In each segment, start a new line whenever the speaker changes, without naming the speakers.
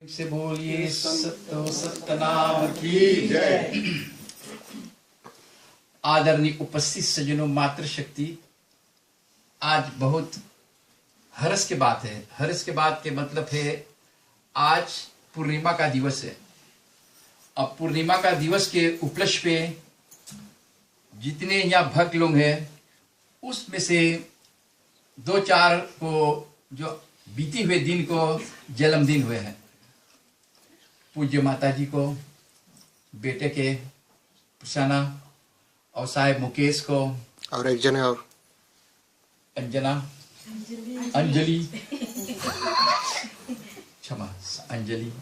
से बोलिए सत्य सत्यनाम की जय। आदरणीय उपस्थित सज्जनों, मातृशक्ति, आज बहुत हर्ष की बात है। हर्ष के बात के मतलब है आज पूर्णिमा का दिवस है। अब पूर्णिमा का दिवस के उपलक्ष्य पे जितने यहाँ भक्त लोग हैं उसमें से दो चार को जो बीती हुए दिन को जन्मदिन हुए हैं। पूज्य माता जी को, बेटे के प्रसन्ना और साहेब मुकेश को,
और एक जने और
अंजना अंजलि क्षमा अंजलि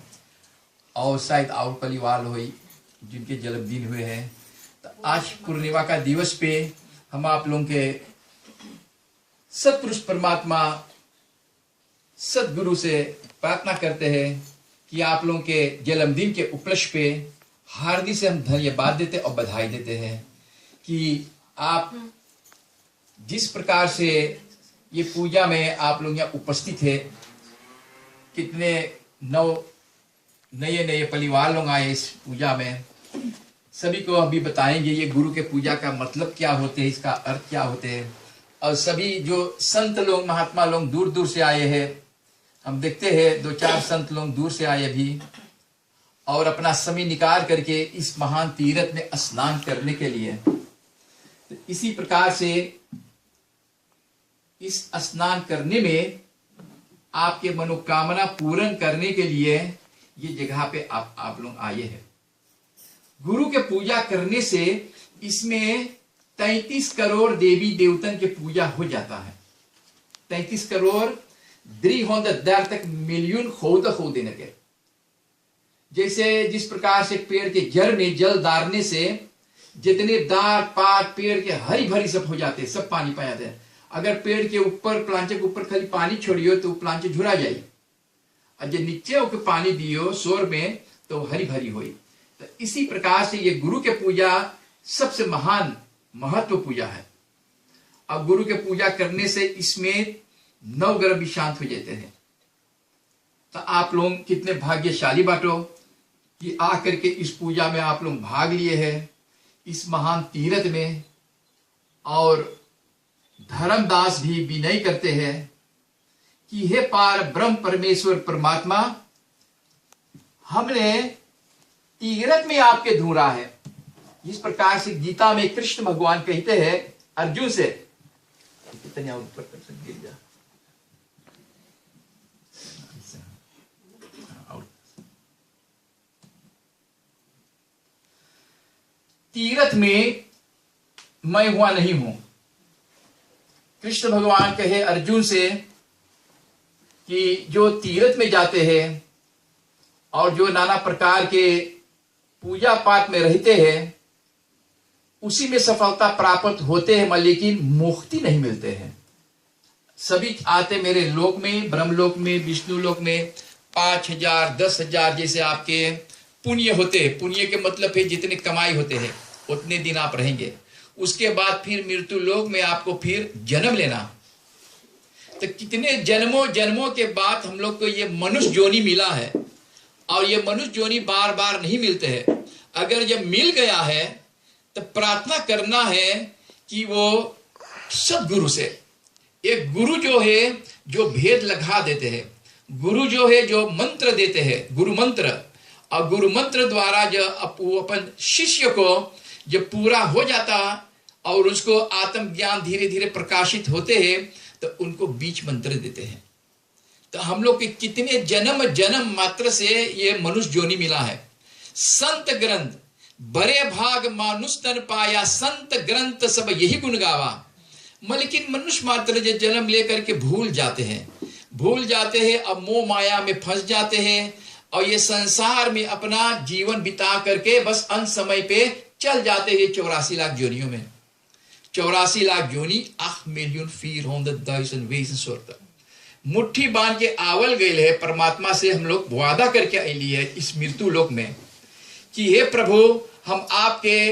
और शायद और परिवार हुई जिनके जन्मदिन हुए हैं। तो आज पूर्णिमा का दिवस पे हम आप लोगों के सतपुरुष परमात्मा सदगुरु से प्रार्थना करते हैं कि आप लोगों के जन्मदिन के उपलक्ष्य पे हार्दिक से हम धन्यवाद देते और बधाई देते हैं कि आप जिस प्रकार से ये पूजा में आप लोग यहाँ उपस्थित है। कितने नए परिवार लोग आए इस पूजा में, सभी को अभी बताएंगे ये गुरु के पूजा का मतलब क्या होते हैं, इसका अर्थ क्या होते हैं। और सभी जो संत लोग, महात्मा लोग दूर दूर से आए हैं, हम देखते हैं दो चार संत लोग दूर से आए भी और अपना समय निकाल करके इस महान तीर्थ में स्नान करने के लिए। तो इसी प्रकार से इस स्नान करने में आपके मनोकामना पूर्ण करने के लिए ये जगह पे आप लोग आए हैं। गुरु के पूजा करने से इसमें 33 करोड़ देवी देवतन के पूजा हो जाता है। 33 करोड़ 330 मिलियन हो देने के। जैसे जिस प्रकार से पेड़ के जड़ में जल डालने से जितने दार पात पेड़ के हरी भरी सब हो जाते हैं, सब पानी पाया जाता है। अगर पेड़ के ऊपर प्लांचे के ऊपर खाली पानी छोड़ियो तो प्लांचे झुरा जाए, और जो नीचे होकर पानी दियो शोर में तो हरी भरी हुई। तो इसी प्रकार से ये गुरु के पूजा सबसे महान महत्व पूजा है। अब गुरु के पूजा करने से इसमें 9 ग्रह भी शांत हो जाते हैं। तो आप लोग कितने भाग्यशाली बाटो कि आकर के इस पूजा में आप लोग भाग लिए हैं, इस महान तीर्थ में। और धर्मदास भी विनय करते हैं कि हे पार ब्रह्म परमेश्वर परमात्मा, हमने तीर्थ में आपके ढूंढा है। इस प्रकार से गीता में कृष्ण भगवान कहते हैं अर्जुन से, कितने ऊपर गिर जा, तीर्थ में मैं हुआ नहीं हूं। कृष्ण भगवान कहे अर्जुन से कि जो तीर्थ में जाते हैं और जो नाना प्रकार के पूजा पाठ में रहते हैं उसी में सफलता प्राप्त होते हैं, लेकिन मुक्ति नहीं मिलते हैं। सभी आते मेरे लोक में, ब्रह्मलोक में, विष्णु लोक में 5,000 10,000 जैसे आपके पुण्य होते हैं। पुण्य के मतलब है जितने कमाई होते हैं उतने दिन आप रहेंगे। उसके बाद फिर मृत्यु लोक में आपको फिर जन्म लेना। तो कितने जन्मों के बाद हम लोग को ये मनुष्य जोनी मिला है, और ये मनुष्य जोनी बार बार नहीं मिलते हैं। अगर जब मिल गया है तो प्रार्थना करना है कि वो सदगुरु से, एक गुरु जो है जो भेद लगा देते हैं, गुरु जो है जो मंत्र देते हैं, गुरु मंत्र, और गुरु मंत्र द्वारा जो अपन शिष्य को जब पूरा हो जाता और उसको आत्मज्ञान धीरे धीरे प्रकाशित होते हैं तो उनको बीच मंत्र देते हैं। तो हम लोग के कितने जन्म मात्र से ये मनुष्य जोनी मिला है। संत ग्रंथ बड़े भाग मानुष तन पाया, संत ग्रंथ सब यही गुण गावा। लेकिन मनुष्य मात्र जो जन्म लेकर के भूल जाते हैं, अब मोह माया में फंस जाते हैं और ये संसार में अपना जीवन बिता करके बस अंत समय पे चल जाते हैं 84 लाख जोनियों में। 84 लाख जोनी 8 मिलियन 400,000 वेसन मुट्ठी बांध के आवल गए है। परमात्मा से हम लोग वादा करके अली है इस मृत्यु लोक में कि हे प्रभु, हम आपके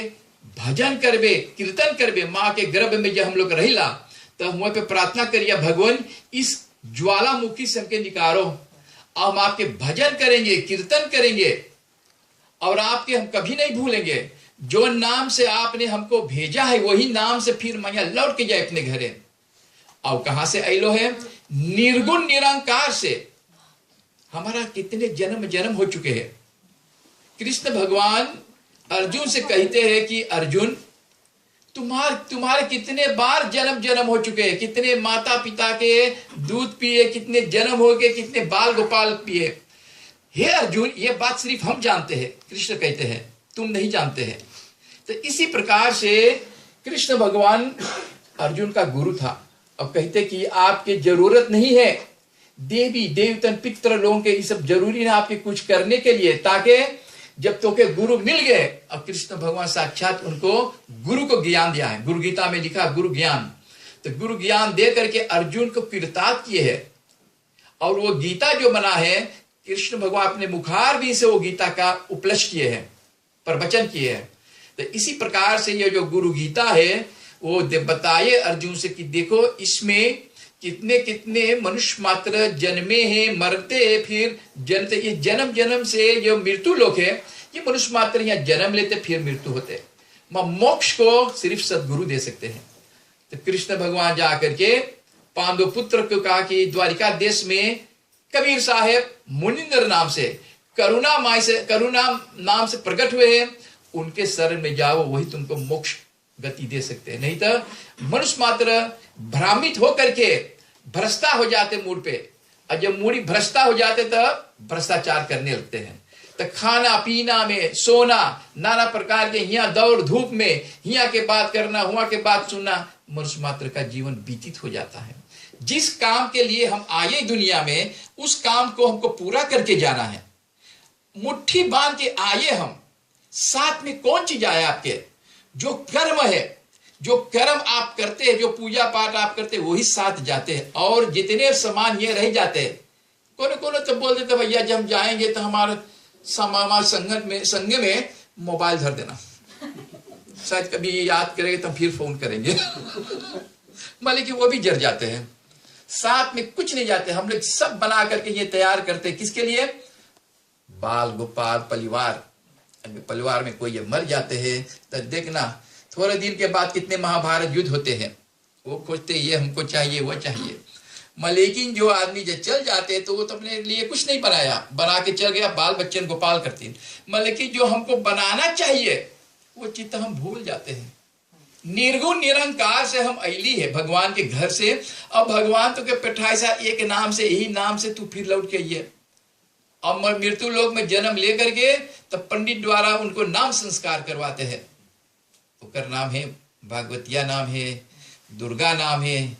भजन करबे, कीर्तन करबे। माँ के गर्भ में जब हम लोग रहिला तो हम पे प्रार्थना करिए, भगवान इस ज्वालामुखी से हमके निकारो हम आपके भजन करेंगे, कीर्तन करेंगे, और आपके हम कभी नहीं भूलेंगे। जो नाम से आपने हमको भेजा है वही नाम से फिर मैया लौट के जाए अपने घरे। और कहां से अलो है? निर्गुण निरंकार से। हमारा कितने जन्म जन्म हो चुके हैं। कृष्ण भगवान अर्जुन से कहते हैं कि अर्जुन, तुम्हारे कितने बार जन्म जन्म हो चुके हैं, कितने माता पिता के दूध पिए, कितने जन्म हो गए, कितने बाल गोपाल पिए। हे अर्जुन, ये बात सिर्फ हम जानते हैं। कृष्ण कहते हैं तुम नहीं जानते हैं। तो इसी प्रकार से कृष्ण भगवान अर्जुन का गुरु था। अब कहते कि आपके जरूरत नहीं है देवी देवतन पितृ लोगों के, ये सब जरूरी है आपके कुछ करने के लिए, ताकि जब तो के गुरु मिल गए। अब कृष्ण भगवान साक्षात उनको गुरु को ज्ञान दिया है। गुरु गीता में लिखा गुरु ज्ञान। तो गुरु ज्ञान दे करके अर्जुन को कृतार्थ किए है। और वो गीता जो बना है, कृष्ण भगवान अपने मुखार भी से वो गीता का उपलक्ष्य किए हैं, प्रवचन किए हैं। तो इसी प्रकार से ये जो गुरु गीता है वो बताए अर्जुन से कि देखो इसमें कितने कितने मनुष्य मात्र जन्मे हैं, मरते हैं, फिर जनते। ये जन्म जन्म से जो मृत्यु लोग है, ये मनुष्य मात्र यहाँ जन्म लेते फिर मृत्यु होते। मोक्ष को सिर्फ सदगुरु दे सकते हैं। तो कृष्ण भगवान जाकर के पांडव पुत्र को कहा कि द्वारिका देश में कबीर साहेब मुनिंदर नाम से, करुणा नाम से प्रकट हुए हैं, उनके शरण में जाओ, वही तुमको मोक्ष गति दे सकते हैं। नहीं तो मनुष्य मात्र भ्रामित होकर के भ्रष्टा हो जाते मूड पे, और जब मूडी भ्रष्टा हो जाते तो भ्रष्टाचार करने लगते हैं। तो खाना पीना में, सोना, नाना प्रकार के यहाँ दौड़ धूप में, यहाँ के बात करना, हुआ के बात सुनना, मनुष्य मात्र का जीवन बीतित हो जाता है। जिस काम के लिए हम आए दुनिया में, उस काम को हमको पूरा करके जाना है। मुट्ठी बांध के आए हम, साथ में कौन चीज आए आपके? जो कर्म है, जो कर्म आप करते हैं, जो पूजा पाठ आप करते हैं, वही साथ जाते हैं। और जितने सामान ये रह जाते हैं, कोने तो बोल देते भैया जब हम जाएंगे तो हमारे संग में मोबाइल धर देना, शायद कभी याद करेंगे तो फिर फोन करेंगे। मालिक वो भी जर जाते हैं, साथ में कुछ नहीं जाते। हम लोग सब बना करके ये तैयार करते हैं, किसके लिए? बाल गोपाल परिवार। परिवार में कोई ये मर जाते हैं तो देखना थोड़े दिन के बाद कितने महाभारत युद्ध होते हैं। वो खोजते ये हमको चाहिए, वो चाहिए। लेकिन जो आदमी जब चल जाते हैं तो वो तो अपने लिए कुछ नहीं बनाया, बना के चल गया, बाल बच्चन गोपाल करती। लेकिन जो हमको बनाना चाहिए वो चीज तो हम भूल जाते हैं। निर्गुण निरंकार से हम अली है भगवान के घर से। अब भगवान तो के पैठाइसा एक नाम से, यही नाम से तू फिर लौट के आइए। अब मृत्यु लोक में जन्म लेकर के तब पंडित द्वारा उनको नाम संस्कार करवाते हैं। उसका नाम है भागवतिया, नाम है दुर्गा, नाम है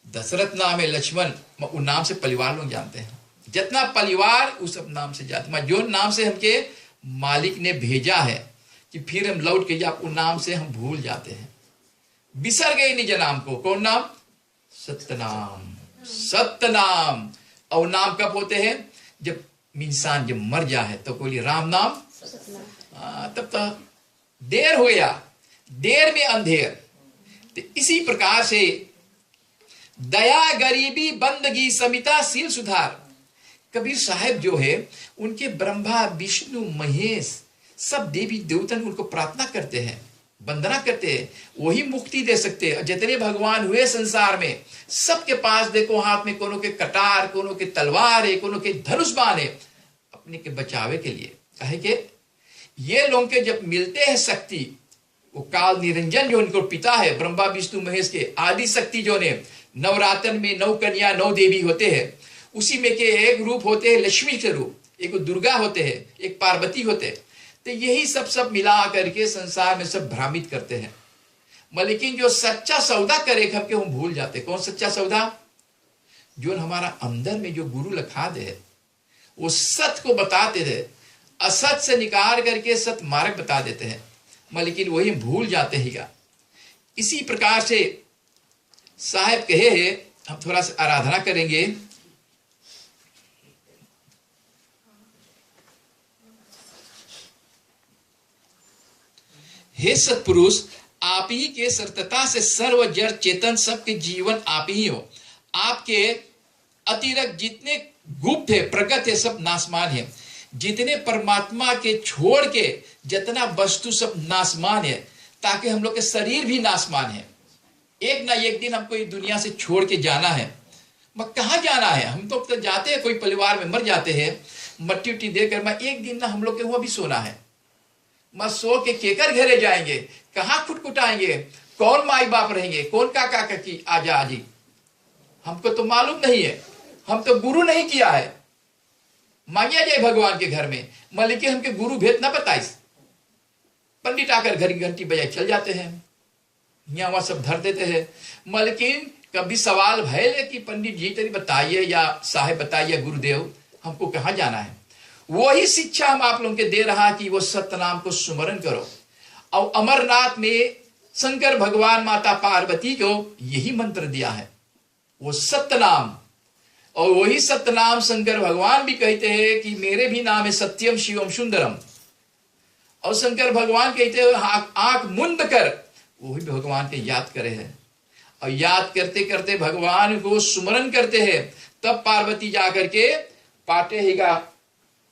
दशरथ, नाम है लक्ष्मण। उन नाम से परिवार लोग जानते हैं। जितना परिवार उस सब नाम से जानते हैं। जो नाम से हमके मालिक ने भेजा है कि फिर हम लौट के जाए, उन नाम से हम भूल जाते हैं, बिसर गए निज नाम को। कौन नाम? सत्य नाम। सत्य नाम। और नाम कब होते हैं? जब इंसान जब मर जाए तो कोई राम नाम, तब तो देर हो गया, देर में अंधेर। तो इसी प्रकार से दया गरीबी बंदगी समिता शील सुधार। कबीर साहब जो है उनके ब्रह्मा विष्णु महेश सब देवी देवता उनको प्रार्थना करते हैं, वंदना करते हैं, वही मुक्ति दे सकते हैं। जितने भगवान हुए संसार में सबके पास देखो हाथ में कोनो के कटार, कोनो के तलवार है, कोनो के धनुष बाण है, अपने के बचावे के लिए। कहे के ये लोग के जब मिलते हैं शक्ति, वो काल निरंजन जो उनको पिता है ब्रह्मा विष्णु महेश के आदि शक्ति जो ने नवरात्र में 9 कन्या 9 देवी होते हैं, उसी में के एक रूप होते हैं लक्ष्मी के रूप, एक दुर्गा होते हैं, एक पार्वती होते हैं। तो यही सब मिला करके संसार में सब भ्रामित करते हैं। लेकिन जो सच्चा सौदा करे करके हम भूल जाते। कौन सच्चा सौदा? जो हमारा अंदर में जो गुरु लखा दे, वो सत्य को बताते थे, असत से निकाल करके सत्य मार्ग बता देते हैं। लेकिन वही भूल जाते ही। इसी प्रकार से साहेब कहे हैं, हम थोड़ा सा आराधना करेंगे। हे सत्पुरुष, आप ही के सर्तता से सर्व जड़ चेतन सबके जीवन आप ही हो। आपके अतिरिक्त जितने गुप्त है, प्रगत है, सब नासमान है। जितने परमात्मा के छोड़ के जितना वस्तु सब नासमान है, ताकि हम लोग के शरीर भी नासमान है। एक ना एक दिन हमको इस दुनिया से छोड़ के जाना है। मैं कहाँ जाना है? हम तो जाते हैं, कोई परिवार में मर जाते हैं, मट्टी उट्टी देकर, मैं एक दिन ना हम लोग के हुआ भी सोना है। मैं सो के केकर घरे जाएंगे, कहाँ खुटखुटाएंगे, कौन माई बाप रहेंगे, कौन काका काकी आजा आजी, हमको तो मालूम नहीं है। हम तो गुरु नहीं किया है। मांगिया जाए भगवान के घर में, मलिक हमके गुरु भेद ना बताइस। पंडित आकर घड़ी घंटी बजाए चल जाते हैं, यहाँ वहां सब धर देते हैं। मलिकिन कभी सवाल भय कि पंडित जी तेरी बताइए या साहेब बताइए गुरुदेव हमको कहाँ जाना है। वही शिक्षा हम आप लोगों के दे रहा कि वो सत्य नाम को सुमरण करो। और अमरनाथ में शंकर भगवान माता पार्वती को यही मंत्र दिया है, वो सत्य नाम। और वही सत्य नाम शंकर भगवान भी कहते हैं कि मेरे भी नाम है सत्यम शिवम सुंदरम। और शंकर भगवान कहते हैं आंख मुंद कर वही भगवान के याद करे हैं। और याद करते करते भगवान को सुमरन करते हैं, तब पार्वती जाकर के पाते हैगा।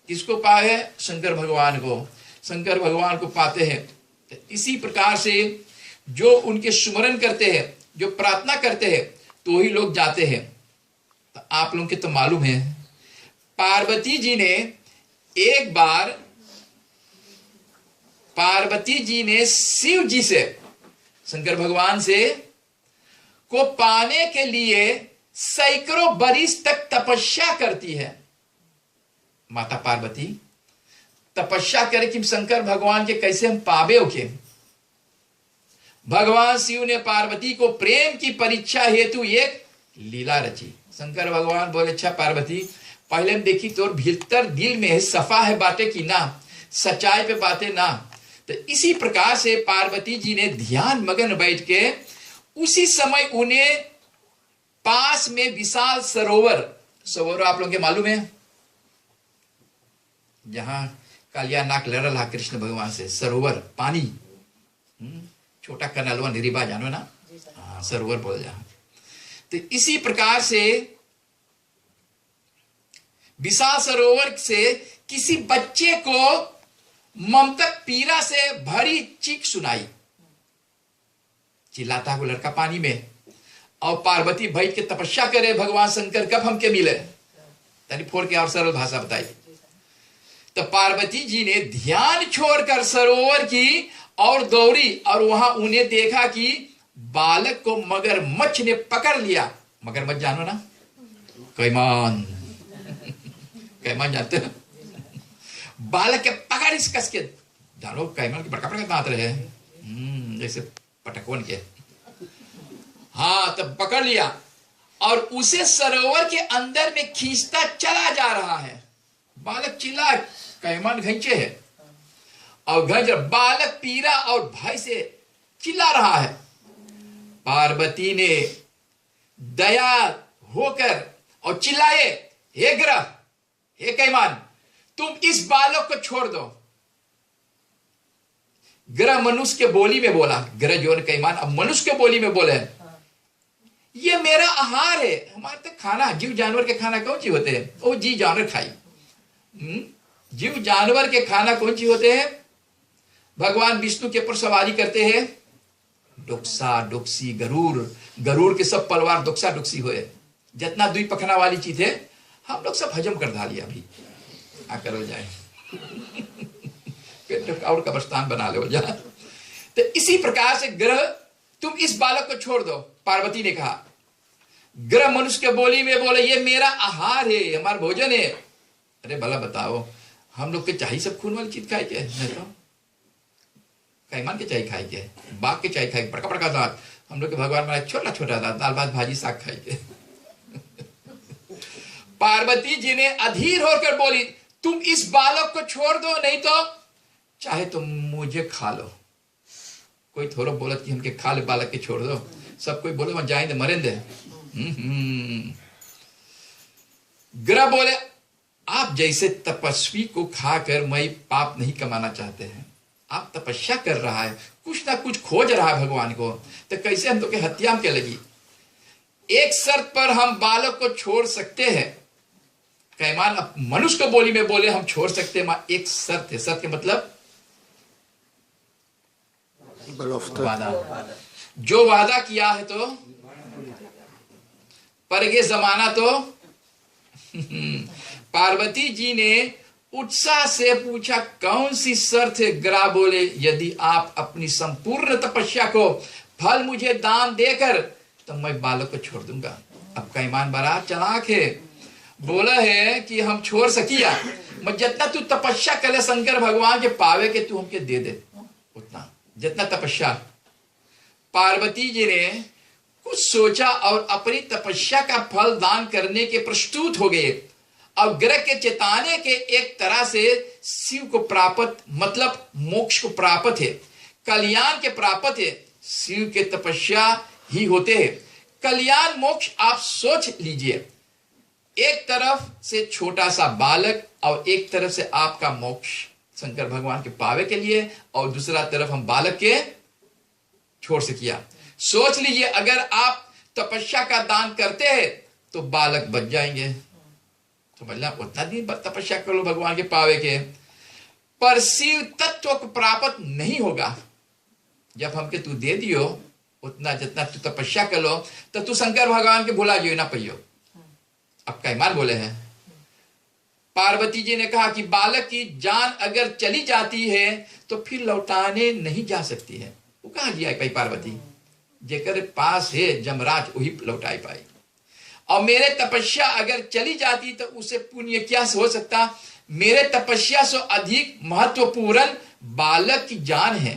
किसको पाए? शंकर भगवान को। शंकर भगवान को पाते हैं। तो इसी प्रकार से जो उनके सुमरन करते हैं, जो प्रार्थना करते हैं, तो वही लोग जाते हैं। तो आप लोगों के तो मालूम है, पार्वती जी ने एक बार शिव जी से, शंकर भगवान से को पाने के लिए सैकड़ों बरिस तक तपस्या करती है। माता पार्वती तपस्या करे कि शंकर भगवान के कैसे हम पावे ओके। भगवान शिव ने पार्वती को प्रेम की परीक्षा हेतु एक लीला रची। शंकर भगवान बोले अच्छा पार्वती, पहले हम देखी तोर भीतर दिल में सफा है बातें की ना, सच्चाई पे बातें ना। तो इसी प्रकार से पार्वती जी ने ध्यान मगन बैठ के, उसी समय उन्हें पास में विशाल सरोवर आप लोगों के मालूम है, जहां कालिया नाक लड़ रहा कृष्ण भगवान से, सरोवर पानी, छोटा कनलवा निरीबा जानो ना, हाँ सरोवर बोल जा। तो इसी प्रकार से विशाल सरोवर से किसी बच्चे को ममतक पीड़ा से भरी चीख सुनाई। चिल्लाता वो लड़का पानी में, और पार्वती बैठ के तपस्या करे भगवान शंकर कब हमके मिले। तनी फोड़ के और सरल भाषा बताई। तो पार्वती जी ने ध्यान छोड़कर सरोवर की और दौड़ी, और वहां उन्हें देखा कि बालक को मगरमच्छ ने पकड़ लिया। मगरमच्छ जानो ना, कैमान कैमान जानते हो? बालक के पकड़ इस कस के, जानो कैमान के बड़का बड़का दांत रहे, जैसे पटकवन के। हाँ तब पकड़ लिया और उसे सरोवर के अंदर में खींचता चला जा रहा है। बालक चिल्ला, कैमान घंचे है और घंच, बालक पीड़ा और भय से चिल्ला रहा है। पार्वती ने दया होकर और चिल्लाए, हे ग्रह, हे कैमान, तुम इस बालक को छोड़ दो। ग्रह मनुष्य के बोली में बोला, ग्रह जो कैमान अब मनुष्य के बोली में बोले, ये मेरा आहार है। हमारे तो खाना, जीव जानवर के खाना कौन सी होते हैं? वो जीव जानवर खाई। जीव जानवर के खाना कौन सी होते हैं? भगवान विष्णु के ऊपर सवारी करते हैं, डोक्सा डोक्सी गरुड़ के सब पलवार डोक्सा डोक्सी हुए। जितना दुई पखना वाली चीज है हम लोग सब हजम कर डालिए। अभी आकर हो जाए पेट और कब्रिस्तान बना ले हो जाए। तो इसी प्रकार से ग्रह, तुम इस बालक को छोड़ दो। पार्वती ने कहा। ग्रह मनुष्य के बोली में बोले, ये मेरा आहार है, हमारा भोजन है। अरे भला बताओ, हम लोग के चाहिए सब खून वाली चीज खाए के, नहीं तो कैमान के चाहिए खाए के, बाघ के चाहिए खाए, बड़का बड़का दांत। हम लोग के भगवान बनाए छोटा छोटा दांत, दाल भात भाजी साग खाए के। पार्वती जी ने अधीर होकर बोली, तुम इस बालक को छोड़ दो, नहीं तो चाहे तुम मुझे खा लो। कोई थोड़ा बोलत कि हमके खा ले, बालक के छोड़ दो। सब कोई बोले वहां जाएंगे मरेंगे। ग्रह बोले, आप जैसे तपस्वी को खाकर मैं पाप नहीं कमाना चाहते हैं। आप तपस्या कर रहा है, कुछ ना कुछ खोज रहा है भगवान को, तो कैसे हम तो के हत्या के लगी। एक शर्त पर हम बालक को छोड़ सकते हैं, कैमान अब मनुष्य को बोली में बोले हम छोड़ सकते हैं, एक शर्त है। शर्त के मतलब वादा, जो वादा किया है तो पर ये जमाना तो पार्वती जी ने उत्साह से पूछा कौन सी शर्त है। ग्रा बोले यदि आप अपनी संपूर्ण तपस्या को फल मुझे दान देकर तो मैं बालक को छोड़ दूंगा। अब कैमान बड़ा चालाक है, बोला है कि हम छोड़ सकिया, मैं जितना तू तपस्या करे शंकर भगवान के पावे के तू हमके दे दे, उतना जितना तपस्या। पार्वती जी ने कुछ सोचा और अपनी तपस्या का फल दान करने के प्रस्तुत हो गए। और ग्रह के चेताने के एक तरह से शिव को प्राप्त मतलब मोक्ष को प्राप्त है, कल्याण के प्राप्त है। शिव के तपस्या ही होते हैं कल्याण मोक्ष। आप सोच लीजिए, एक तरफ से छोटा सा बालक और एक तरफ से आपका मोक्ष शंकर भगवान के पावे के लिए, और दूसरा तरफ हम बालक के छोड़ से किया। सोच लीजिए अगर आप तपस्या का दान करते हैं तो बालक बच जाएंगे, तो मतलब उतना दिन तपस्या करो भगवान के पावे के, पर शिव तत्व को प्राप्त नहीं होगा। जब हमके तू दे दियो उतना जितना तू तपस्या कर लो तो तू शंकर भगवान के भुला जो ना पहियो। अब कैमान बोले हैं, पार्वती जी ने कहा कि बालक की जान अगर चली जाती है तो फिर लौटाने नहीं जा सकती है। वो कहां गया भाई पार्वती, जेकर पास है जमराज वही लौटाई पाई। और मेरे तपस्या अगर चली जाती तो उसे पुण्य क्या हो सकता। मेरे तपस्या से अधिक महत्वपूर्ण बालक की जान है।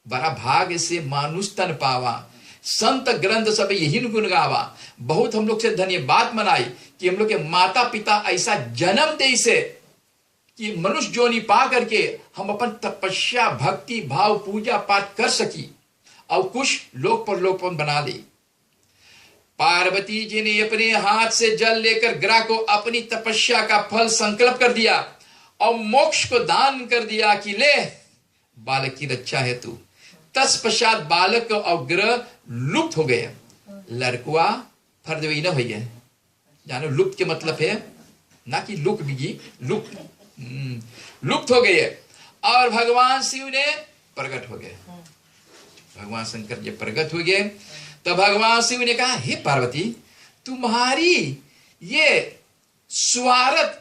बड़ा भाग्य से मानुष तन पावा, संत ग्रंथ सब यही गुण गावा। बहुत हम लोग से धन्यवाद मनाई कि हम लोग के माता पिता ऐसा जन्म दे से कि मनुष्य जोनी पा करके हम अपन तपस्या भक्ति भाव पूजा पाठ कर सकी और कुछ लोक पर लोकपन बना ली। पार्वती जी ने अपने हाथ से जल लेकर ग्रह को अपनी तपस्या का फल संकल्प कर दिया और मोक्ष को दान कर दिया कि ले बालक की रक्षा है तू। तत्पश्चात बालक और ग्रह लुप्त हो गए। लड़कुआ फर्दवी न भैया जानो लुप्त के मतलब है ना कि लुक बिगी लुप्त, लुप्त हो गए। और भगवान शिव ने प्रकट हो गए। भगवान शंकर जी प्रकट हो गए तो भगवान शिव ने कहा हे पार्वती तुम्हारी ये स्वार्थ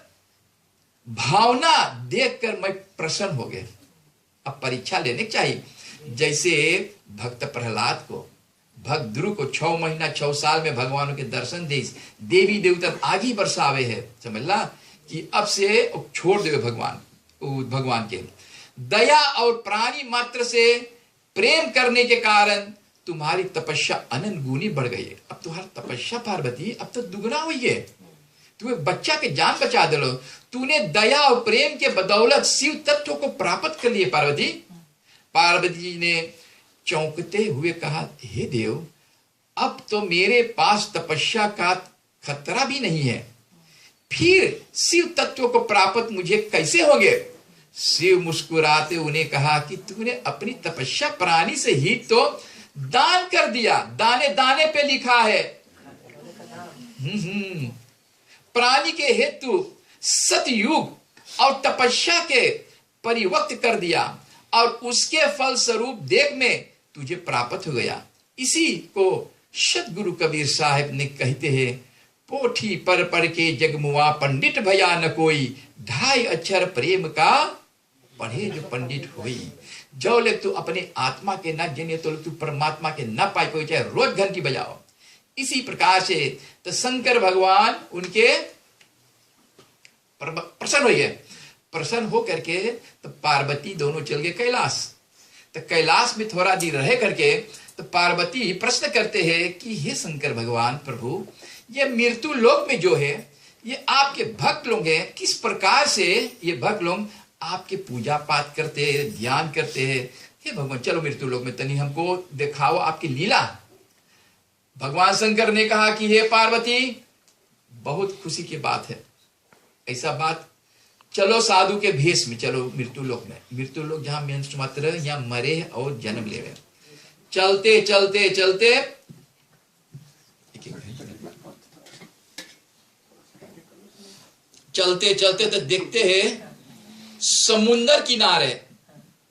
भावना देखकर मैं प्रसन्न हो गया। अब परीक्षा लेने चाहिए। जैसे भक्त प्रहलाद को भक्त ध्रुव को 6 महीना 6 साल में भगवान के दर्शन दे, देवी देवता आगे बरसावे है, समझ ला कि अब से छोड़ दे भगवान के दया और प्राणी मात्र से प्रेम करने के कारण तुम्हारी तपस्या अनंत गुनी बढ़ गई है। अब तुम्हारी तपस्या पार्वती अब तो दुगना हुई है। तुम्हें बच्चा के जान बचा दे लो। तूने दया और प्रेम के बदौलत शिव तत्व को प्राप्त कर लिए पार्वती। पार्वती जी ने चौंकते हुए कहा हे देव अब तो मेरे पास तपस्या का खतरा भी नहीं है, फिर शिव तत्व को प्राप्त मुझे कैसे होगे। शिव मुस्कुराते उन्हें कहा कि तूने अपनी तपस्या प्राणी से ही तो दान कर दिया, दाने दाने पे लिखा है। प्राणी के हेतु सतयुग और तपस्या के परिवर्त कर दिया और उसके फल स्वरूप देख में तुझे प्राप्त हो गया। इसी को सतगुरु कबीर साहब ने कहते हैं पोठी पर पढ़ के जगमुआ पंडित भया न कोई, 2.5 अक्षर प्रेम का पढ़े जो पंडित हुई। जो ले तू अपने आत्मा के न जने तो तू परमात्मा के न पाए कोई, चाहे रोज घंटी बजाओ। इसी प्रकार से तो शंकर भगवान उनके प्रसन्न हुए। प्रसन्न हो करके तो पार्वती दोनों चल गए कैलाश। तो कैलाश में थोड़ा दिन रह करके तो पार्वती प्रश्न करते हैं कि हे शंकर भगवान प्रभु ये मृत्यु लोक में जो है ये आपके भक्त लोग हैं, किस प्रकार से ये भक्त लोग आपके पूजा पाठ करते हैं, ध्यान करते हैं। हे भगवान चलो मृत्यु लोक में तनी हमको दिखाओ आपकी लीला। भगवान शंकर ने कहा कि हे पार्वती बहुत खुशी की बात है, ऐसा बात चलो साधु के भेष में चलो मृत्यु लोक में। मृत्यु लोक जहां मनुष्य मात्र यहाँ मरे और जन्म ले। चलते चलते चलते चलते चलते तो देखते हैं समुंदर किनारे,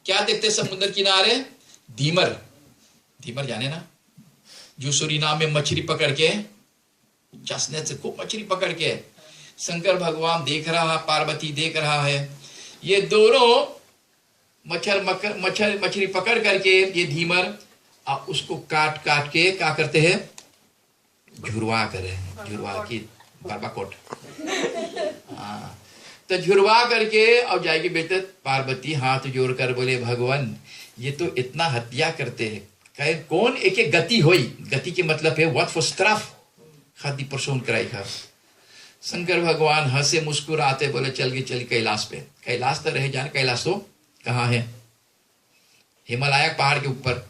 क्या देखते हैं समुंदर किनारे? धीमर। धीमर जाने ना, जो सूरीनाम में मछली पकड़ के चसने से खूब मछली पकड़ के शंकर भगवान देख रहा है, पार्वती देख रहा है, ये दोनों मछली पकड़ करके ये धीमर उसको काट काट के क्या करते हैं? झुरवा करे, झुरवा की बरबाकोट। हाँ, तो झुरवा करके और जाएगी बेटे पार्वती हाथ जोड़कर बोले भगवान ये तो इतना हत्या करते हैं, कहे कौन एक एक गति हुई? गति के मतलब है व्हाट फॉर स्ट्राफ खादी परसोन कराई खा। शंकर भगवान हंसे मुस्कुराते बोले चल गई कैलाश पे। कैलाश तो रहे जान, कैलाश तो कहाँ है? हिमालय पहाड़ के ऊपर।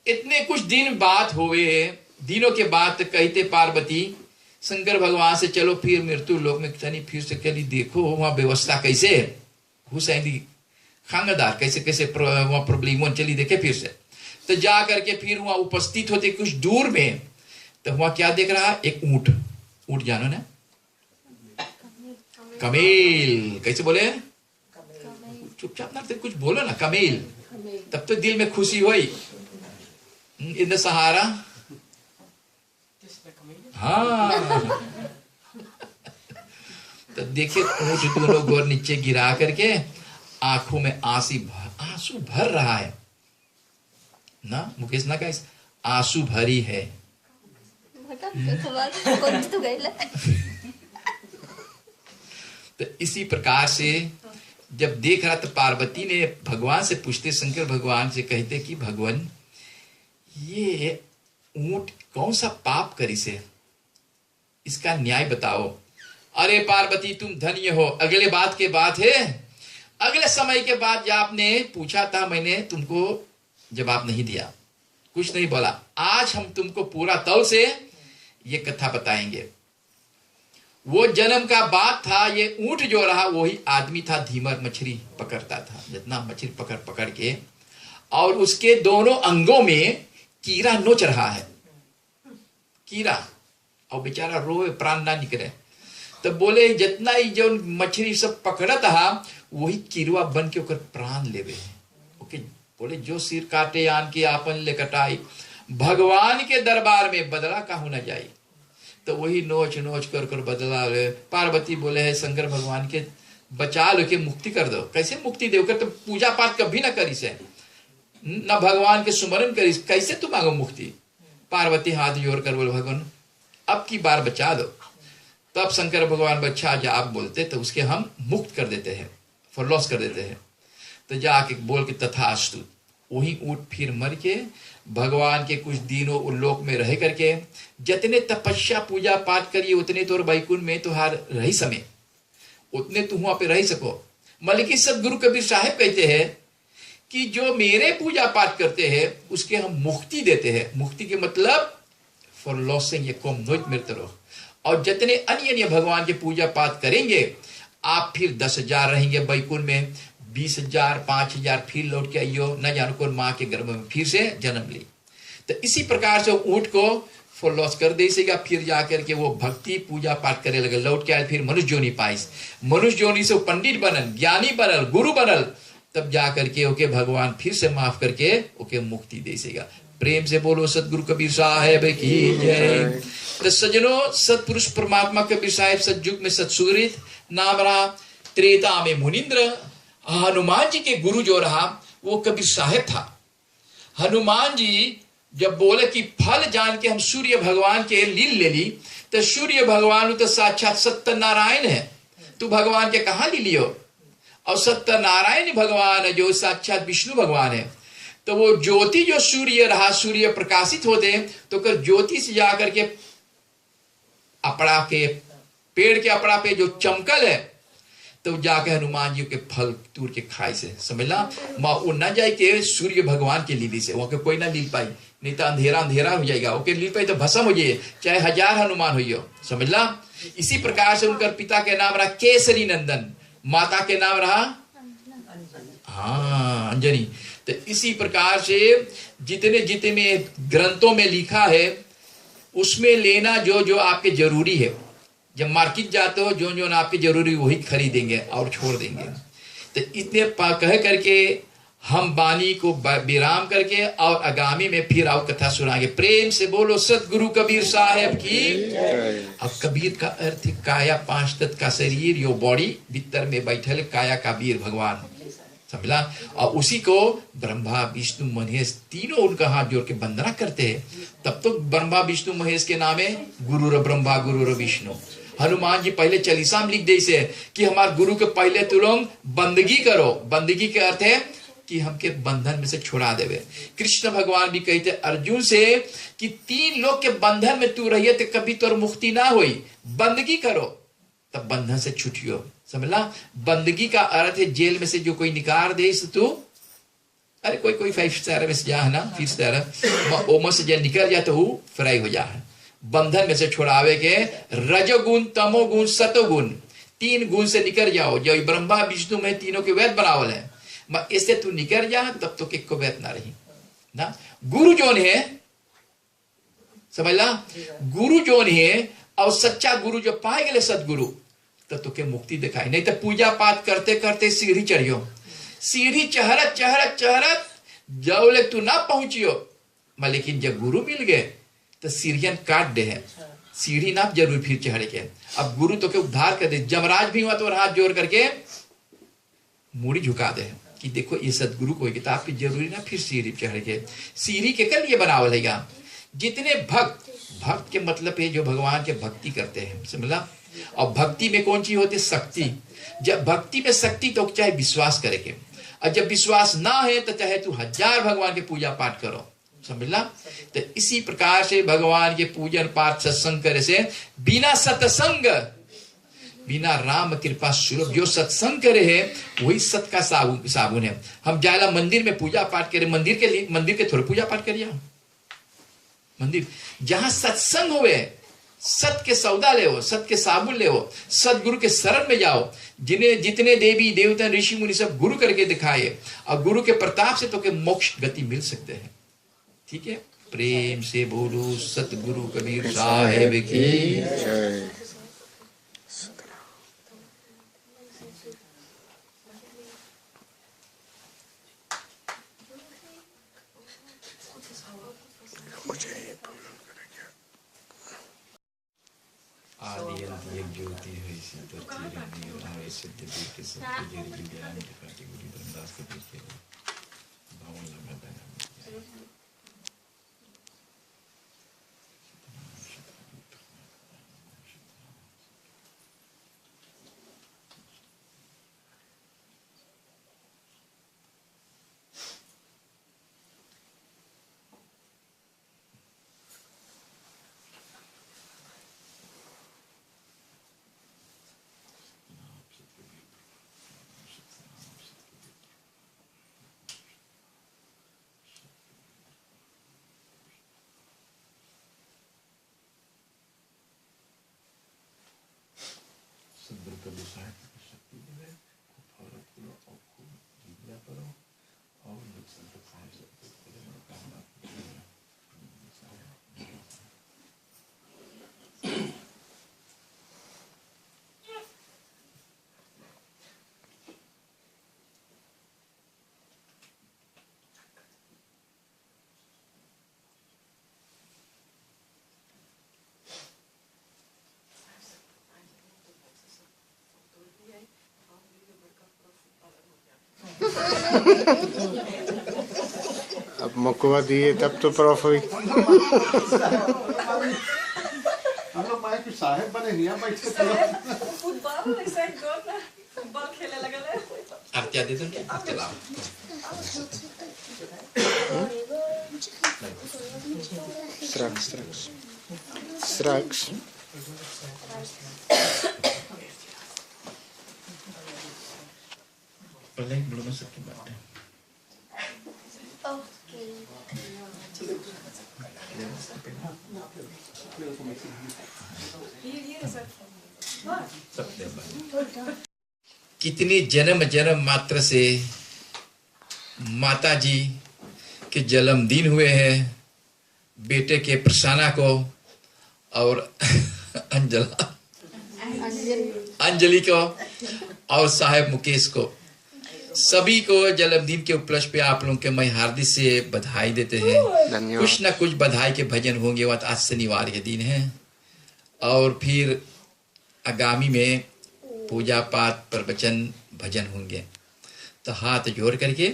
इतने कुछ दिन बात हुए, दिनों के बाद कहते पार्वती शंकर भगवान से चलो फिर मृत्यु लोक में चली, फिर से कली देखो वहां व्यवस्था कैसे है, हुसैनी खांगदार कैसे कैसे वहां प्रॉब्लम चली देखे फिर से। तो जा करके फिर वहां उपस्थित होते कुछ दूर में, तो वहां क्या देख रहा? एक ऊंट। ऊंट जानो ना? कमेल। कैसे बोले? चुपचाप ना कुछ बोलो ना, कमेल। तब तो दिल में खुशी हुई। इन द सहारा, हाँ। तो देखिए ऊंट दोनों गोर नीचे गिरा करके आंखों में आंसू भर रहा है ना। मुकेश ना का आंसू भरी है। तो इसी प्रकार से जब देख रहा तो पार्वती ने भगवान से पूछते, शंकर भगवान से कहते कि भगवान ये ऊंट कौन सा पाप करी से, इसका न्याय बताओ। अरे पार्वती तुम धन्य हो, अगले बात के बात है, अगले समय के बाद जब आपने पूछा था मैंने तुमको जवाब नहीं दिया, कुछ नहीं बोला। आज हम तुमको पूरा तौर से ये कथा बताएंगे। वो जन्म का बात था, ये ऊंट जो रहा वही आदमी था, धीमर मछली पकड़ता था, जितना मछली पकड़ पकड़ के, और उसके दोनों अंगों में कीड़ा नोच रहा है, कीड़ा, और बेचारा रोए प्राण ना निकले। तो बोले जितना ही जो मछली सब पकड़ा था वही कीड़वा बन के ओकर प्राण लेवे। ओके, बोले जो सिर काटे आन के आपन ले कटाई, भगवान के दरबार में बदला काहू न जाई। तो वही नोच नोच कर कर बदला ले। पार्वती बोले है शंकर भगवान के बचा लो के मुक्ति कर दो। कैसे मुक्ति दे? तो पूजा पाठ कभी ना करी से, न भगवान के सुमरन करी, कैसे तुम मांगो मुक्ति? पार्वती हाथ जोड़ कर बोले भगवान अब की बार बचा दो। तब शंकर भगवान बच्चा जा आप बोलते तो उसके हम मुक्त कर देते हैं, फॉरलॉस कर देते हैं। तो जाके बोल के तथास्तु, वही ऊंट फिर मर के भगवान के कुछ दिनों उल्लोक में रह करके, जितने तपस्या पूजा पाठ करिए उतने तो वैकुंठ में तुहार रही समय, उतने तुम वहां पे रह सको। मलिकी सदगुरु कबीर साहब कहते हैं कि जो मेरे पूजा पाठ करते हैं उसके हम मुक्ति देते हैं। मुक्ति के मतलब फॉर लॉसिंग ये कोम नोट मृत्यु। और जितने अन्य अन्य भगवान के पूजा पाठ करेंगे आप फिर 10,000 रहेंगे वैकुंठ में, 20,000 5,000 फिर लौट के आइयो, न जानो कौन माँ के गर्भ में फिर से जन्म ली। तो इसी प्रकार से ऊंट को फॉर लॉस कर देगा, फिर जाकर के वो भक्ति पूजा पाठ करे लगे, लौट के आए फिर मनुष्य जोनी पाइस, मनुष्य जोनी से पंडित बनल, ज्ञानी बनल, गुरु बनल, तब जाकर के ओके भगवान फिर से माफ करके ओके मुक्ति देगा। प्रेम से बोलो सतगुरु कबीर साहब की जय। तो सजनों, सतपुरुष परमात्मा कबीर साहब सतयुग में सतसुगृत नाम रहा, त्रेता में मुनिंद्र। हनुमान जी के गुरु जो रहा वो कबीर साहब था। हनुमान जी जब बोले कि फल जान के हम सूर्य भगवान के लील ले ली, तो सूर्य भगवान तो साक्षात सत्यनारायण है, तू भगवान के कहा ली लियो? और सत्यनारायण भगवान जो साक्षात विष्णु भगवान है। तो वो ज्योति जो सूर्य रहा, सूर्य प्रकाशित होते तो कर ज्योति से जाकर के अपड़ा के पेड़ के अपड़ा पे जो चमकल है, तो जाके हनुमान जी के फल तूर के खाए से समझला माँ वो न जाए के सूर्य भगवान के लीली से, वहां के कोई ना लील पाई, नहीं तो अंधेरा अंधेरा हो जाएगा, ओके लील पाई तो भस्म हो जाए, चाहे 1000 हनुमान हो, समझला। इसी प्रकार से उनका पिता के नाम रहा केसरी नंदन, माता के नाम रहा हाँ अंजनी। तो इसी प्रकार से जितने जितने ग्रंथों में लिखा है उसमें लेना जो जो आपके जरूरी है। जब मार्केट जाते हो जो जो आपकी जरूरी वही खरीदेंगे और छोड़ देंगे। तो इतने कह करके हम बानी को विराम करके और आगामी में फिर आओ कथा सुनाएंगे। प्रेम से बोलो सतगुरु कबीर साहब की। अब कबीर का अर्थ है काया पांच तत्व का शरीर, यो बॉडी भीतर में बैठल काया का वीर भगवान, समझला। और उसी को ब्रह्मा विष्णु महेश तीनों उनका हाथ जोड़ के वंदना करते हैं। तब तो ब्रह्मा विष्णु महेश के नाम है गुरु ब्रह्मा गुरु विष्णु। हनुमान जी पहले चालीसा में लिख दे से कि हमारे गुरु के पहले तुम लोग बंदगी करो। बंदगी के अर्थ है कि हमके बंधन में से छुड़ा देवे। कृष्ण भगवान भी कहते अर्जुन से कि 3 लोग के बंधन में तू रहिए तो कभी तोर मुक्ति ना होई, बंदगी करो तब बंधन से छुटियो, समझला। बंदगी का अर्थ है जेल में से जो कोई निकाल दे तू, अरे कोई 5 स्टार में से जा है ना, 5 स्टार ओमो से जो निकल जाए तो वो फ्राई हो जा। बंधन में से छुड़ावे के रजोगुण तमोगुण सतोगुण 3 गुण से निकल जाओ। जो ब्रह्मा विष्णु में तीनों के वेद बनावल है, इससे तू निकल जा तब तो किक को वेद ना रही ना। गुरु जोन है, समझला, गुरु जोन है और सच्चा गुरु जो पाए गए सदगुरु तो तुके मुक्ति दिखाई। नहीं तो पूजा पाठ करते करते सीढ़ी चढ़ियो, सीढ़ी चहरत चहरत चहरत जब तू ना पहुंचियो, लेकिन जब गुरु मिल गए तो सीढ़ियन काट दे है, सीढ़ी ना जरूर फिर चढ़ के। अब गुरु तो के उद्धार कर दे। जमराज भी हुआ तो हाथ जोड़ करके मूड़ी झुका दे कि देखो ये सदगुरु को तो आपकी जरूरी ना फिर सीढ़ी चढ़ के। सीढ़ी के कल ये बनावल है जितने भक्त के मतलब है जो भगवान के भक्ति करते हैं, समझला। और भक्ति में कौन चीज होती है? शक्ति। जब भक्ति में शक्ति तो चाहे विश्वास करे के, और जब विश्वास ना है तो चाहे तू 1000 भगवान के पूजा पाठ करो, समझला। तो इसी प्रकार से भगवान के पूजन पाठ सत्संग करे से बिना सत्संग, बिना राम कृपा सुलभ जो सत्संग करे है वही सत का साबुन है। हम जायला मंदिर में पूजा पाठ करे, मंदिर के थोड़े पूजा पाठ करिए। मंदिर जहां सत्संग होवे, सत के सौदा ले, सत के साबुन ले, सतगुरु के शरण में जाओ। जितने देवी देवता ऋषि मुनि सब गुरु करके दिखाए, और गुरु के प्रताप से तो के मोक्ष गति मिल सकते हैं। ठीक है, प्रेम से बोलो सतगुरु कबीर साहेब की। आदि अंत एक ज्योति है, इसी तरह निर्णय सिद्ध के सबके जरिए ज्ञान दिखाते गुरु धर्मदास को देखिए भावन लगाता है। सदगुरु कबीर साहब की शक्ति मिले, खूब फॉलो करो और खूब जिज्ञा करो और लोग संत साहब से मनोकामना
अब मकुआ दिए तब तो प्रॉफ हुई।
हम लोग माए कि साहेब बने नहीं बैठ के
फुटबॉल ऐसा फुटबॉल खेले लगे ले।
आप क्या देते हैं? चलाओ।
स्रक्स
पहले ब्लूम सबकी बात है। कितनी जन्म जन्म मात्र से माता जी के जन्मदिन हुए हैं बेटे के प्रसाना को और अंजला अंजलि को और साहेब मुकेश को, सभी को जन्मदिन के उपलक्ष्य पे आप लोगों के मैं हार्दिक से बधाई देते हैं।
धन्यवाद।
कुछ न कुछ बधाई के भजन होंगे। वह आज शनिवार के दिन है और फिर आगामी में पूजा पाठ प्रवचन भजन होंगे। तो हाथ जोड़ करके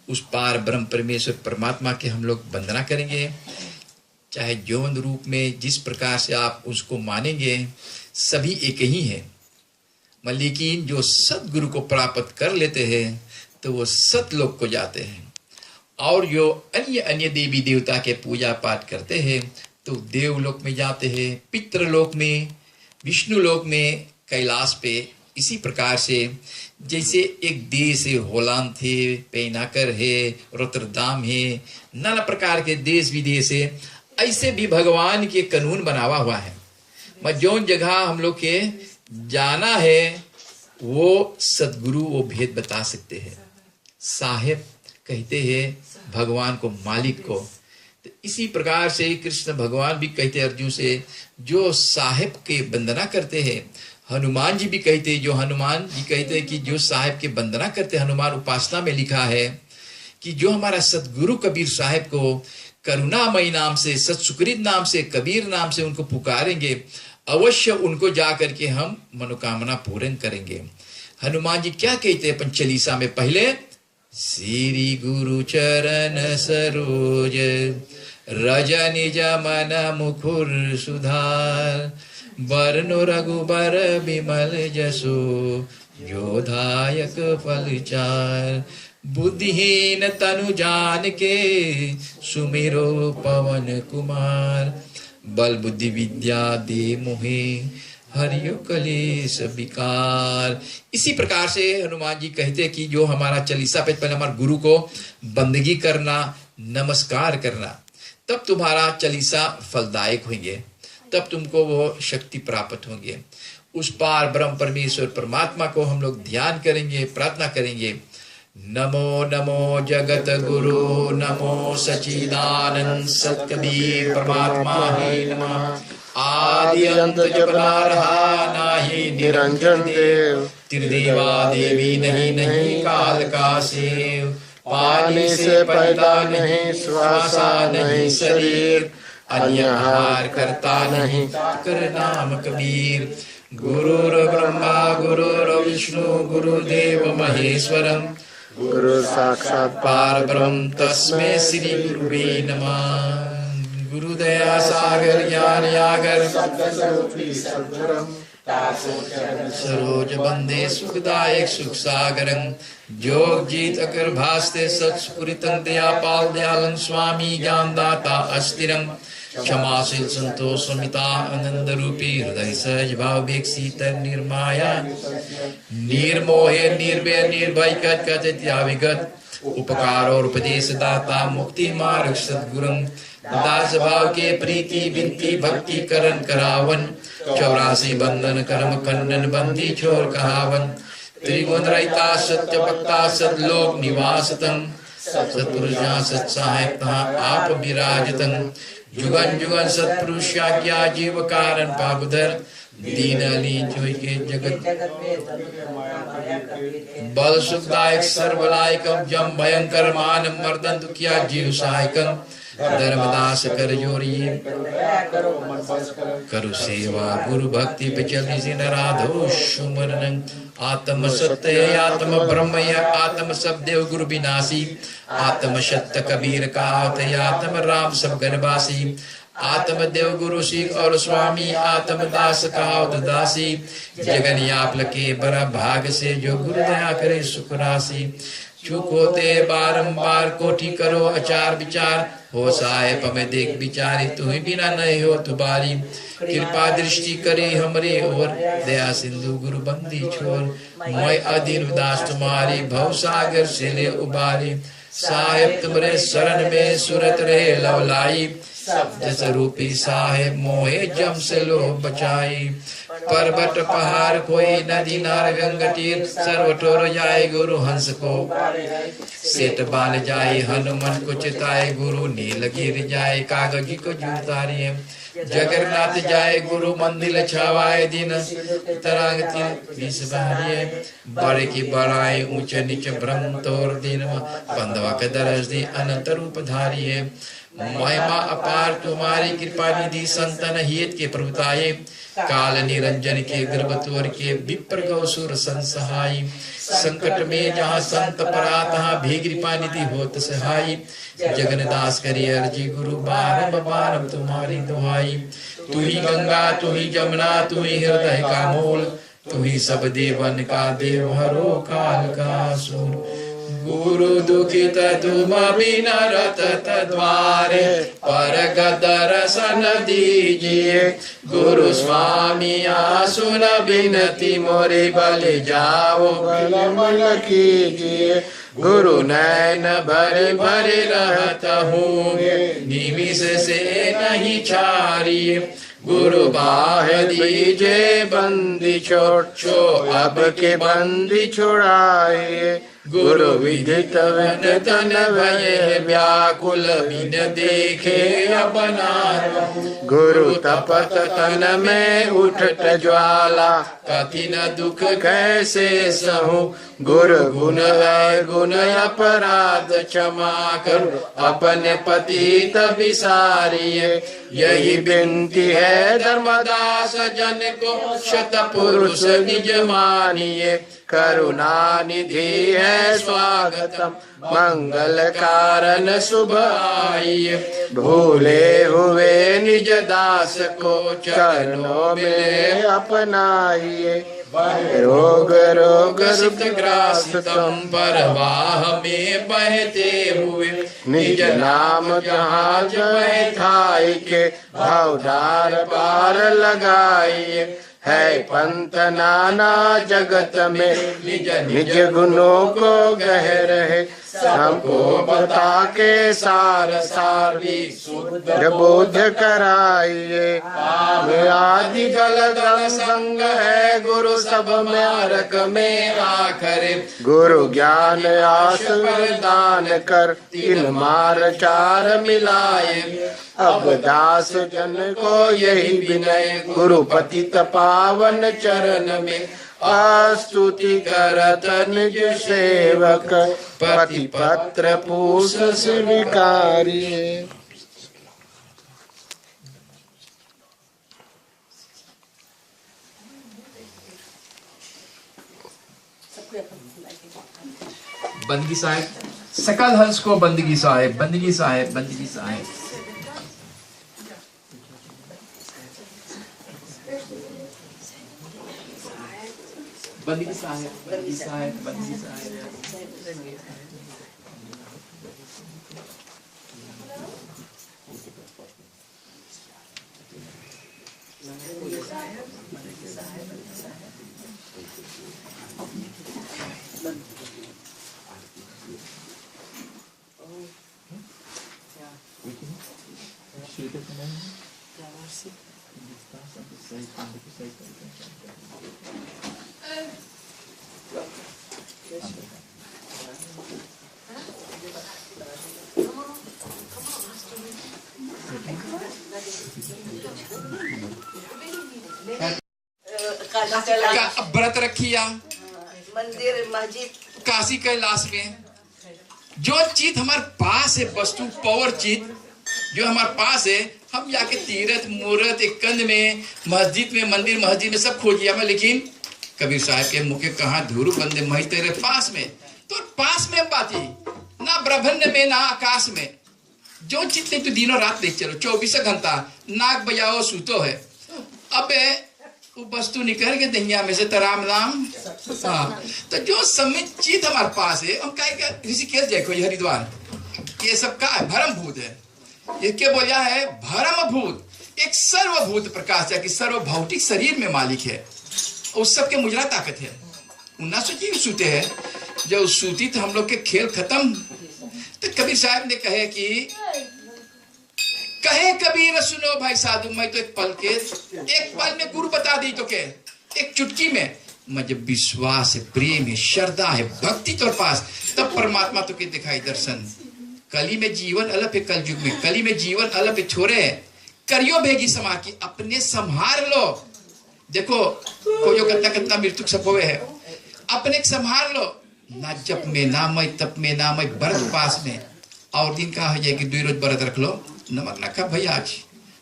उस पार ब्रह्म परमेश्वर परमात्मा के हम लोग वंदना करेंगे। चाहे जौन रूप में जिस प्रकार से आप उसको मानेंगे, सभी एक ही हैं। लेकिन जो सतगुरु को प्राप्त कर लेते हैं तो वो सतलोक को जाते हैं, और जो अन्य अन्य देवी देवता के पूजा पाठ करते हैं तो देवलोक में जाते हैं, पितृलोक में, विष्णु लोक में, कैलाश पे। इसी प्रकार से जैसे एक देश है होलैंड थे, पेनाकर है, रोटरडाम है, नाना प्रकार के देश विदेश है, ऐसे भी भगवान के कानून बनावा हुआ है। जौन जगह हम लोग के जाना है वो सदगुरु वो भेद बता सकते हैं। साहेब कहते हैं भगवान को, मालिक को। तो इसी प्रकार से कृष्ण भगवान भी कहते अर्जुन से, जो साहेब के वंदना करते हैं। हनुमान जी भी कहते, जो हनुमान जी कहते हैं कि जो साहेब के वंदना करते, हनुमान उपासना में लिखा है कि जो हमारा सदगुरु कबीर साहेब को करुणामयी नाम से, सत्सुकृत नाम से, कबीर नाम से उनको पुकारेंगे, अवश्य उनको जा करके हम मनोकामना पूर्ण करेंगे। हनुमान जी क्या कहते हैं अपन चालीसा में? पहले श्री गुरु चरण सरोज रज निज मन मुकुर सुधार, बरनु रघुबर बिमल जसो जो दायक फल चार, बुद्धिहीन तनु जान के सुमिरो पवन कुमार, बल बुद्धि विद्या दे मोहे हरियो कलेश विकार। इसी प्रकार से हनुमान जी कहते कि जो हमारा चालीसा पे पहले हमारे गुरु को बंदगी करना, नमस्कार करना, तब तुम्हारा चालीसा फलदायक होंगे, तब तुमको वो शक्ति प्राप्त होंगे। उस पार ब्रह्म परमेश्वर परमात्मा को हम लोग ध्यान करेंगे, प्रार्थना करेंगे। नमो नमो जगत गुरु, नमो सच्चिदानंद सत्कबीर परमात्मा ही नमः। आदि अंत जपना रहा नाही
निरंजन देव,
त्रिदेवा देवी नहीं काल का सेव,
पानी से पैदा नहीं, श्वासा नहीं शरीर, अन्य हार करता नहीं
कर नाम कबीर। गुरुर ब्रह्मा गुरुर विष्णु गुरुदेव महेश्वरम,
गुरु साक्षात
पार ब्रह्म तस्मै श्री गुरुवे नमः। गुरु दया सागर ज्ञान यागर सरोज बंदे सुखदायक सुख सागरं, जोग जीत अकर भास्ते सत्सुकृतं दयापाल दयालन स्वामी ज्ञानदाता अस्थिरं, क्षमाशील संतोष समिता आनंद रूपी हृदय सहज भाव विकसित निर्माया, निर्मोहे निर्भय निर्भय विगत, उपकार और उपदेश दाता मुक्ति मार्ग सद्गुरुं, दास भाव के प्रीति विनती भक्ति करण करावन, 84 बंधन कर्म खंडन बंदी छोर कहावन, त्रिगुण रहिता सत्य भक्ता सतलोक निवासतं, सत्पुरुषा सत्साहेब आप विराजतं, जुगन जुगन सत्पुरुष आज्ञा जीव कारण पापधर, दीन अलीन जोई के जगत बल सुखदायक सर्वलायकम, जम भयंकर मान मर्दन दुखिया जीव सहायकम, धर्मदास कर जोरी करु सेवा गुरु भक्ति पे सिन राधो सुमरन, आत्म सत्य आत्म ब्रह्म आत्म सब देव गुरु विनाशी, आत्म सत्य कबीर का आत्म राम सब गणवासी, आत्म देव गुरु सिख और स्वामी आत्म दास का दासी, जगन याप लके बड़ा भाग से जो गुरु दया करे सुख राशि, चूक होते बारंबार कोटि करो अचार विचार, हो साहेब हमें देख विचारी तुम्हें बिना नहीं हो तुम्हारी, कृपा दृष्टि करे हमरे और दया सिंधु गुरु बंदी छोर, मैं अधीन उदास तुम्हारी भव सागर से ले उबारी, साहेब तुम्हारे शरण में सुरत रहे लवलाई, जस रूपी साहेब मोहे जम से लो बचाई, पर्वत पहाड़ कोई नदी नार गंगा तीर, सर्वठोर जाए गुरु हंस को सेठ बाल जाए, हनुमान को चिताए गुरु नीलगिर जाए, कागज को जूतारिये जगन्नाथ जाए गुरु मंदिर छावाए दिन तरांग तीस बहरिए बड़े की बड़ाई ऊंच नीच ब्रह्म तोर दिन बंधवा के दरस दी अनंत रूप धारिये महिमा अपार तुम्हारी कृपा निधि संतन हित के प्रभुताये काल निरंजन के गर्भतोर के विप्र गौसुर संसहाई संकट में जहाँ संत परा तहाँ भी कृपा निधि होत सहाई जगन्नाथ करी अर्जी गुरु बारम बारम तुम्हारी दुहाई तू ही गंगा तू ही जमुना तू ही हृदय का मूल तू ही सब देवन का देव हरो काल का सूर गुरु दुखित तुम बिना रतत द्वारे पर दर्शन दीजिए गुरु स्वामी सुन बिनती मोरे बल जाओ
बल कीजिए गुरु नैन भरे भरे रहत हूँ निमिष से नहीं छारिए गुरु बाह दीजे बंदी छोड़ो अब के बंदी छुड़ाए गुरु विदित तन भय व्याकुल बिन देखे अपना गुरु तपत तन में उठत ज्वाला कठिन दुख कैसे सहूं गुरु गुण है गुण अपराध क्षमा कर अपने पतित विसारिये यही विनती है धर्मदास जन को शत पुरुष निज मानिए करुणा निधि है स्वागतम मंगल कारण शुभ आइए भूले हुए निज दास को चरणों में अपनाइए रोग रोग सिद्ध ग्रासितम परवाह में बहते हुए निज नाम जहाज में थाई के भावधार पार लगाइए है पंथ नाना जगत में निज गुणों को गह रहे हमको बता के सार सार शुद्ध बोध कराइए आदि गल गल संग है गुरु सब में अर्क में आखरे गुरु ज्ञान आस वरदान कर तीन मार चार मिलाए अब दास जन को यही विनय गुरु पतित पावन चरण में स्तुति करत निज सेवक पति पत्र पूष स्वीकारिए
बंदगी साहेब सकल हंस को बंदगी साहेब बंदगी साहेब बंदगी साहेब बंदगी साहेब बंदगी साहेब बंदगी साहेब व्रत रखिया
मंदिर मस्जिद
काशी कैलाश में जो चीज हमारे पास है वस्तु पावर चीज जो हमारे पास है हम जाके तीर्थ मूर्त कंद में मस्जिद में मंदिर मस्जिद में सब खोज लिया मैं लेकिन कबीर साहब के मुखे कहाँ धूरु बंदे मही तेरे पास में तो पास में बात ही ना ब्रह्मांड में ना आकाश में जो चीज नहीं तो दिनों रात देख चलो 24 घंटा नाक बजाओ सूतो है अब वो वस्तु निकल के दहिया में से तराम नाम हाँ तो जो समय चीज हमारे पास है हम कहे ऋषिकेश देखो ये हरिद्वार ये सब का है भरमभूत है ये क्या बोला है भरमभूत एक सर्वभूत प्रकाश है कि सर्वभौतिक शरीर में मालिक है उस सब के मुजरा ताकत है उन्ना सोचिए सूते हैं जब सूती तो हम लोग के खेल खत्म तो कबीर साहब ने कहे कि कहे कबीर सुनो भाई साधु मैं तो एक पल में गुरु बता दी तो के एक चुटकी में मैं जब विश्वास है प्रेम है श्रद्धा है भक्ति तो पास तब परमात्मा तो के दिखाई दर्शन कली में जीवन अलग है कल युग में कली में जीवन अलग है छोरे करियो भेगी समा की अपने संहार लो। देखो कोई जो कितना कितना मृत्यु सपोवे है, अपने संहार लो ना, जप में ना मैं तप में ना मैं व्रत पास में। और दिन कहा है कि 2 रोज व्रत रख लो, नमक ना खा भैया, आज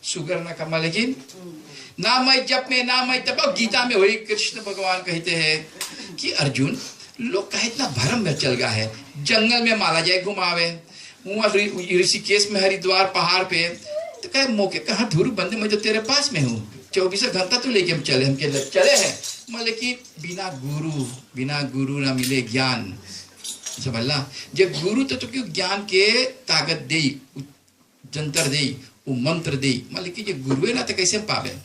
शुगर ना खा, लेकिन ना मैं जप में ना मैं तप। गीता में वही कृष्ण भगवान कहते हैं कि अर्जुन लोग कहे इतना भरम में चल गया है, जंगल में माला जाए घुमावे, ऋषिकेश में हरिद्वार पहाड़ पे, तो कहे मौके कहा धुरु बंदे, मैं तो तेरे पास में हूँ, 24 घंटा तो लेके हम चले हैं, मतलब कि बिना गुरु ना मिले ज्ञान। समझला, जब गुरु तो क्यों ज्ञान के ताकत दे, जंतर दे, वो मंत्र दे, मतलब कि जो गुरु है ना तो कैसे पावे,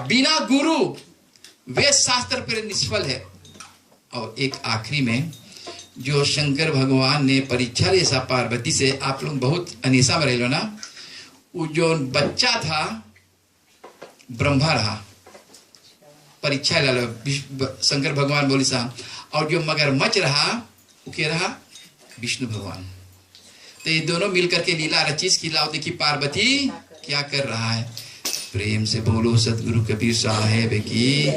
बिना गुरु वे शास्त्र पर निष्फल है। और एक आखिरी में जो शंकर भगवान ने परीक्षा ली सा पार्वती से, आप लोग बहुत अनिशा में रह लो ना, वो जो बच्चा था ब्रह्मा रहा, परीक्षा ला लो, शंकर भगवान बोली सा, और जो मगरमच्छ रहा वो क्या रहा, विष्णु भगवान। तो ये दोनों मिलकर के लीला रचीस की लाओ, देखी पार्वती क्या कर रहा है। प्रेम से बोलो सतगुरु कबीर साहेब की।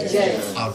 और